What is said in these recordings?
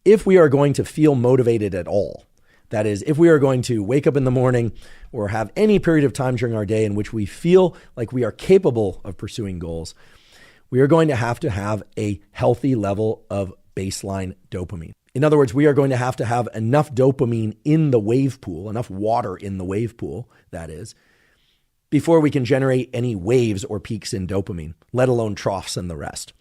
if we are going to feel motivated at all, that is, if we are going to wake up in the morning or have any period of time during our day in which we feel like we are capable of pursuing goals, we are going to have a healthy level of baseline dopamine. In other words, we are going to have enough dopamine in the wave pool, enough water in the wave pool, that is, before we can generate any waves or peaks in dopamine, let alone troughs and the rest.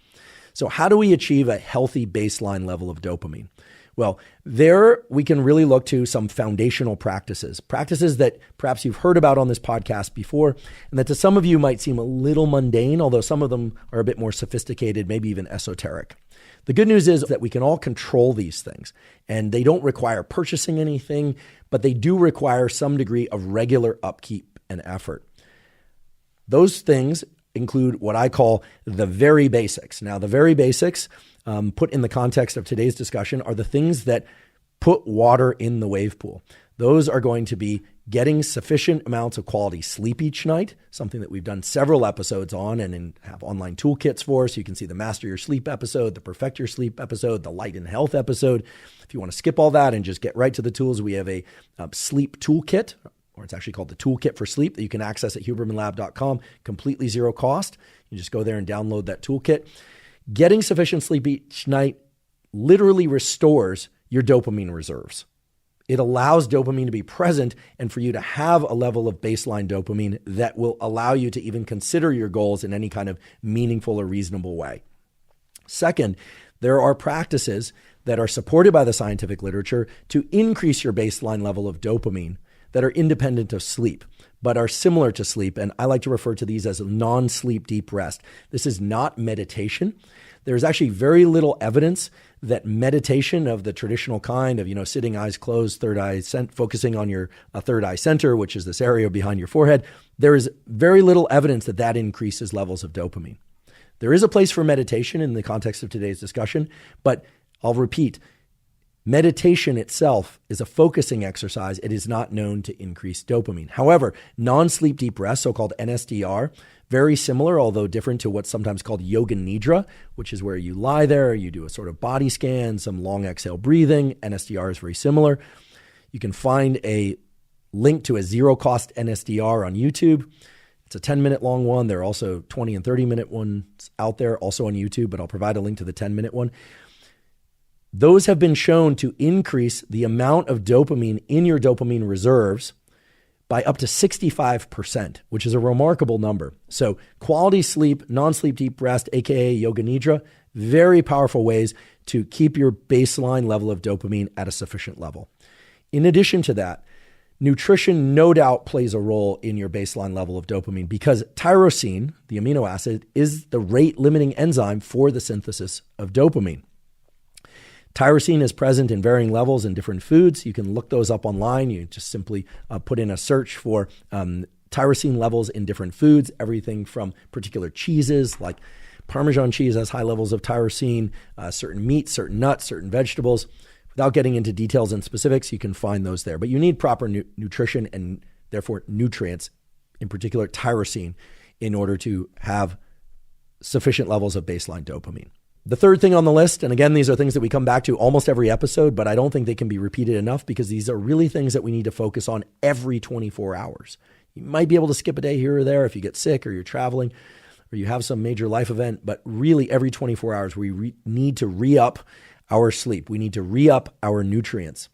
So how do we achieve a healthy baseline level of dopamine? Well, there we can really look to some foundational practices that perhaps you've heard about on this podcast before, and that to some of you might seem a little mundane, although some of them are a bit more sophisticated, maybe even esoteric. The good news is that we can all control these things, and they don't require purchasing anything, but they do require some degree of regular upkeep and effort. Those things include what I call the very basics. Now, the very basics, put in the context of today's discussion, are the things that put water in the wave pool. Those are going to be getting sufficient amounts of quality sleep each night, something that we've done several episodes on and have online toolkits for. So you can see the Master Your Sleep episode, the Perfect Your Sleep episode, the Light and Health episode. If you want to skip all that and just get right to the tools, we have a sleep toolkit, or it's actually called the Toolkit for Sleep, that you can access at hubermanlab.com, completely zero cost. You just go there and download that toolkit. Getting sufficient sleep each night literally restores your dopamine reserves. It allows dopamine to be present and for you to have a level of baseline dopamine that will allow you to even consider your goals in any kind of meaningful or reasonable way. Second, there are practices that are supported by the scientific literature to increase your baseline level of dopamine that are independent of sleep, but are similar to sleep. And I like to refer to these as non-sleep deep rest. This is not meditation. There's actually very little evidence that meditation of the traditional kind of, sitting eyes closed, third eye focusing on your third eye center, which is this area behind your forehead. There is very little evidence that increases levels of dopamine. There is a place for meditation in the context of today's discussion, but I'll repeat, meditation itself is a focusing exercise. It is not known to increase dopamine. However, non-sleep deep rest, so-called NSDR, very similar, although different, to what's sometimes called yoga nidra, which is where you lie there, you do a sort of body scan, some long exhale breathing. NSDR is very similar. You can find a link to a zero-cost NSDR on YouTube. It's a 10-minute long one. There are also 20 and 30-minute ones out there also on YouTube, but I'll provide a link to the 10-minute one. Those have been shown to increase the amount of dopamine in your dopamine reserves by up to 65%, which is a remarkable number. So quality sleep, non-sleep deep rest, aka yoga nidra, very powerful ways to keep your baseline level of dopamine at a sufficient level. In addition to that, nutrition no doubt plays a role in your baseline level of dopamine because tyrosine, the amino acid, is the rate-limiting enzyme for the synthesis of dopamine. Tyrosine is present in varying levels in different foods. You can look those up online. You just simply put in a search for tyrosine levels in different foods, everything from particular cheeses like Parmesan cheese has high levels of tyrosine, certain meats, certain nuts, certain vegetables. Without getting into details and specifics, you can find those there. But you need proper nutrition and therefore nutrients, in particular tyrosine, in order to have sufficient levels of baseline dopamine. The third thing on the list, and again, these are things that we come back to almost every episode, but I don't think they can be repeated enough because these are really things that we need to focus on every 24 hours. You might be able to skip a day here or there if you get sick or you're traveling or you have some major life event, but really every 24 hours we need to re-up our sleep. We need to re-up our nutrients.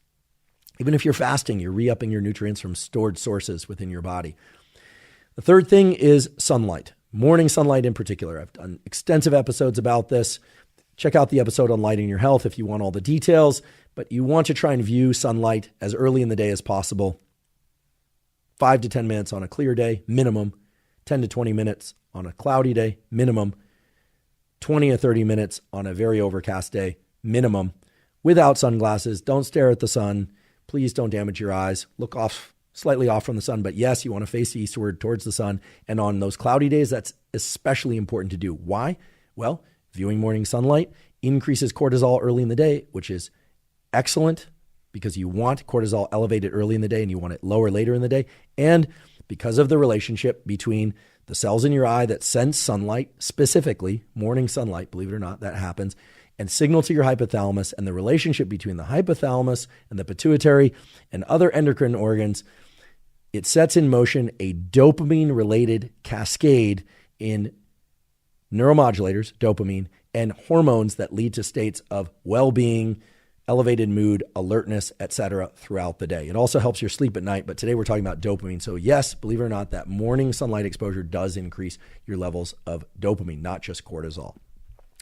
Even if you're fasting, you're re-upping your nutrients from stored sources within your body. The third thing is sunlight, morning sunlight in particular. I've done extensive episodes about this. Check out the episode on lighting your health if you want all the details, but you want to try and view sunlight as early in the day as possible. 5 to 10 minutes on a clear day, minimum. 10 to 20 minutes on a cloudy day, minimum. 20 or 30 minutes on a very overcast day, minimum. Without sunglasses, don't stare at the sun. Please don't damage your eyes. Look slightly off from the sun, but yes, you want to face eastward towards the sun. And on those cloudy days, that's especially important to do. Why? Well, viewing morning sunlight increases cortisol early in the day, which is excellent because you want cortisol elevated early in the day and you want it lower later in the day. And because of the relationship between the cells in your eye that sense sunlight, specifically morning sunlight, believe it or not, that happens, and signal to your hypothalamus, and the relationship between the hypothalamus and the pituitary and other endocrine organs, it sets in motion a dopamine-related cascade in neuromodulators, dopamine, and hormones that lead to states of well-being, elevated mood, alertness, etc. throughout the day. It also helps your sleep at night, but today we're talking about dopamine. So yes, believe it or not, that morning sunlight exposure does increase your levels of dopamine, not just cortisol.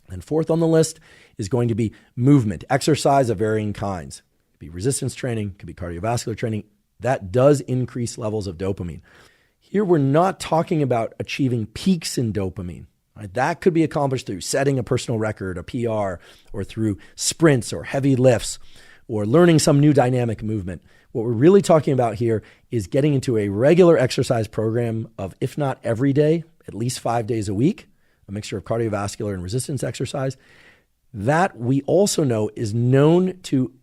And fourth on the list is going to be movement, exercise of varying kinds. It could be resistance training, it could be cardiovascular training. That does increase levels of dopamine. Here we're not talking about achieving peaks in dopamine. Right? That could be accomplished through setting a personal record, a PR, or through sprints or heavy lifts, or learning some new dynamic movement. What we're really talking about here is getting into a regular exercise program of, if not every day, at least 5 days a week, a mixture of cardiovascular and resistance exercise. That we also know is known to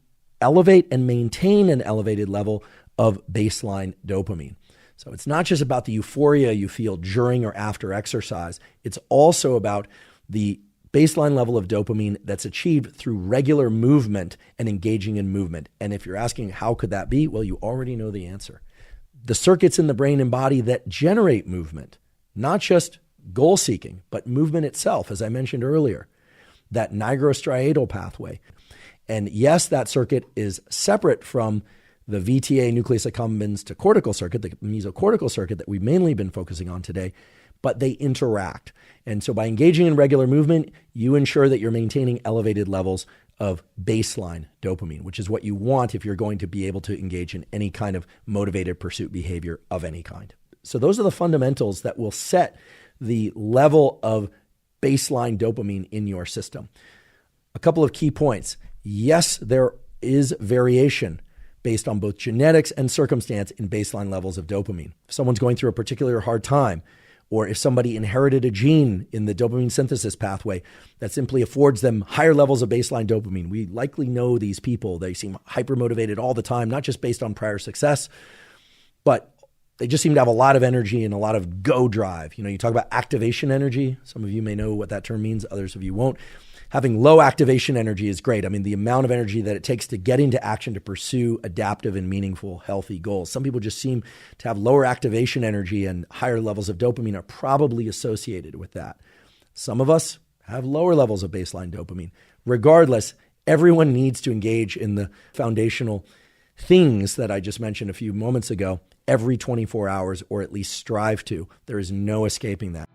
elevate and maintain an elevated level of baseline dopamine. So it's not just about the euphoria you feel during or after exercise. It's also about the baseline level of dopamine that's achieved through regular movement and engaging in movement. And if you're asking how could that be, well, you already know the answer. The circuits in the brain and body that generate movement, not just goal seeking, but movement itself, as I mentioned earlier, that nigrostriatal pathway. And yes, that circuit is separate from the VTA nucleus accumbens to cortical circuit, the mesocortical circuit that we've mainly been focusing on today, but they interact. And so by engaging in regular movement, you ensure that you're maintaining elevated levels of baseline dopamine, which is what you want if you're going to be able to engage in any kind of motivated pursuit behavior of any kind. So those are the fundamentals that will set the level of baseline dopamine in your system. A couple of key points. Yes, there is variation based on both genetics and circumstance in baseline levels of dopamine. If someone's going through a particular hard time, or if somebody inherited a gene in the dopamine synthesis pathway that simply affords them higher levels of baseline dopamine, we likely know these people. They seem hyper-motivated all the time, not just based on prior success, but they just seem to have a lot of energy and a lot of go drive. You know, you talk about activation energy. Some of you may know what that term means. Others of you won't. Having low activation energy is great. I mean, the amount of energy that it takes to get into action to pursue adaptive and meaningful, healthy goals. Some people just seem to have lower activation energy, and higher levels of dopamine are probably associated with that. Some of us have lower levels of baseline dopamine. Regardless, everyone needs to engage in the foundational things that I just mentioned a few moments ago every 24 hours, or at least strive to. There is no escaping that.